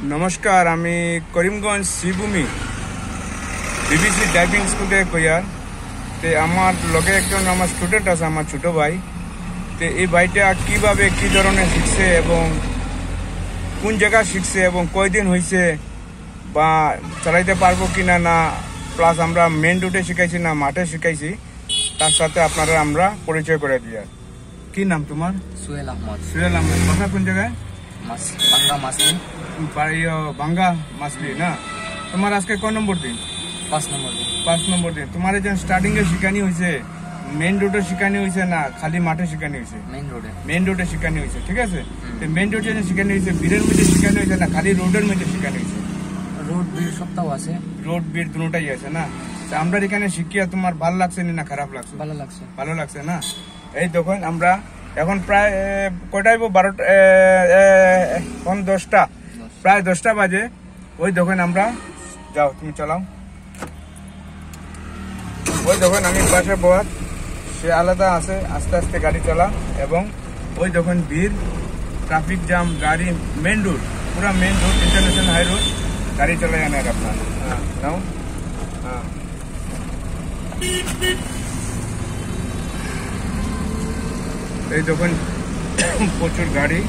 নমস্কার, আমি Karimganj Sribhumi BBC driving school থেকে কইয়ার। তো আমার লগে একজন আমার স্টুডেন্ট আছে, আমার ছোট ভাই। তো এই ভাইটা কিভাবে কি ধরনের শিখছে এবং কোন জায়গায় শিখছে এবং কয়দিন হয়েছে বা চালাইতে পারবো কিনা না, প্লাস আমরা মেন রুটে শিখাইছি না মাঠে শিখাইছি, তার সাথে আপনারা আমরা পরিচয় করে দিই। কি নাম তোমার? সোহেল আহমদ। সোহেল আহমদ। বাসা কোন জায়গায়? বাঙ্গা মাসলি। বাঙ্গা মাসলি না? তোমার আজকে ক নম্বর দিন? 5 নম্বর দিন। তোমার এই স্টার্টিং এ শিখানি হয়েছে মেন রোডে শিখানি হয়েছে না খালি মাঠে শিখানি হয়েছে? মেন রোডে শিখানি হয়েছে, ঠিক আছে। মেন রোডে শিখানি হয়েছে, বীরের মধ্যে শিখানি হয়েছে না খালি রোডের মধ্যে শিখানি হয়েছে? রোড বীর সপ্তাহ আছে, রোড বীর দুটাই আছে না? আমরা এখানে শিখিয়া তোমার ভালো লাগছে না খারাপ লাগছে? ভালো লাগছে না? এই দেখুন আমরা এখন প্রায় কয়টায় 12টা, এখন 10টা, প্রায় 10টা বাজে। ওই দেখুন আমরা, যাও তুমি চালাও। ওই দেখুন আমি পাশে বহাত, সে আলাদা আছে, আস্তে আস্তে গাড়ি চালা। এবং ওই দেখুন ভিড়, ট্রাফিক জ্যাম, গাড়ি মেন রোড, পুরা main road, international high road, গাড়ি চালাই আনে আপনার। হ্যাঁ নাও। হ্যাঁ এই দেখুন প্রচুর গাড়ি,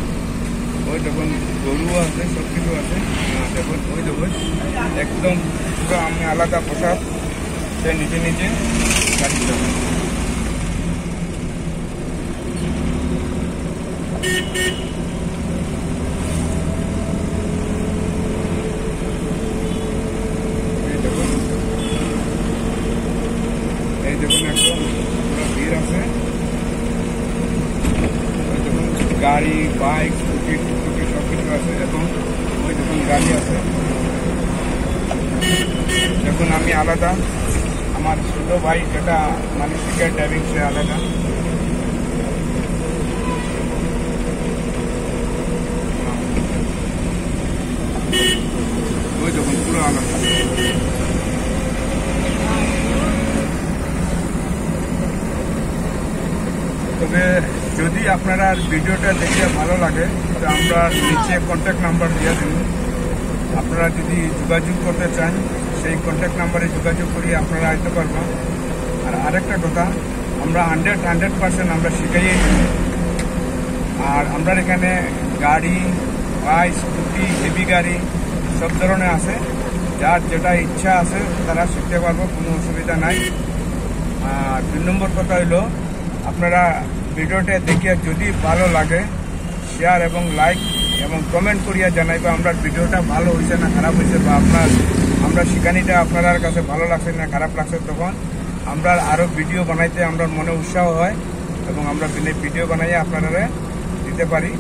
ওই দেখুন গরু আছে, সব কিছু আছে। দেখুন ওই দেখুন একদম পুরো আমি আলাদা পোশাক, সে নিচে নিচে গাড়ি চালান। এই দেখুন একদম পুরো ভিড় আছে। গাড়ি, বাইক, স্কুটি টুকুটি সব কিছু আছে। এবং ওই দেখুন গাড়ি আছে। দেখুন আমি আলাদা, আমার ছোট ভাই যেটা মানে শিখায় ড্রাইভিং, সে আলাদা। ওই দেখুন পুরো আলাদা। তবে যদি আপনারা ভিডিওটা দেখে ভালো লাগে তো আমরা নিচে কন্ট্যাক্ট নাম্বার দিয়ে দেব। আপনারা যদি যোগাযোগ করতে চান সেই কন্ট্যাক্ট নাম্বারে যোগাযোগ করিয়ে আপনারা আসতে পারবেন। আর আরেকটা কথা, আমরা 100% আমরা শিখাইয়ে দেব। আর আমরা এখানে গাড়ি, বাইক, স্কুটি, হেভি গাড়ি সব ধরনের আছে। যার যেটা ইচ্ছা আছে তারা শিখতে পারবো, কোনো অসুবিধা নাই। আর 2 নম্বর কথা হইলো, আপনারা ভিডিওটা দেখে যদি ভালো লাগে শেয়ার এবং লাইক এবং কমেন্ট করিয়া জানাইবে আমরা ভিডিওটা ভালো হয়েছে না খারাপ হয়েছে, বা আমরা শিখানিটা আপনার কাছে ভালো লাগছে না খারাপ লাগছে। তখন আমরা আরও ভিডিও বানাইতে আমরা মনে উৎসাহ হয় এবং আমরা ভিডিও বানাইয়ে আপনারা দিতে পারি।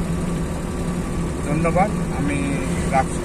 ধন্যবাদ, আমি রাখছি।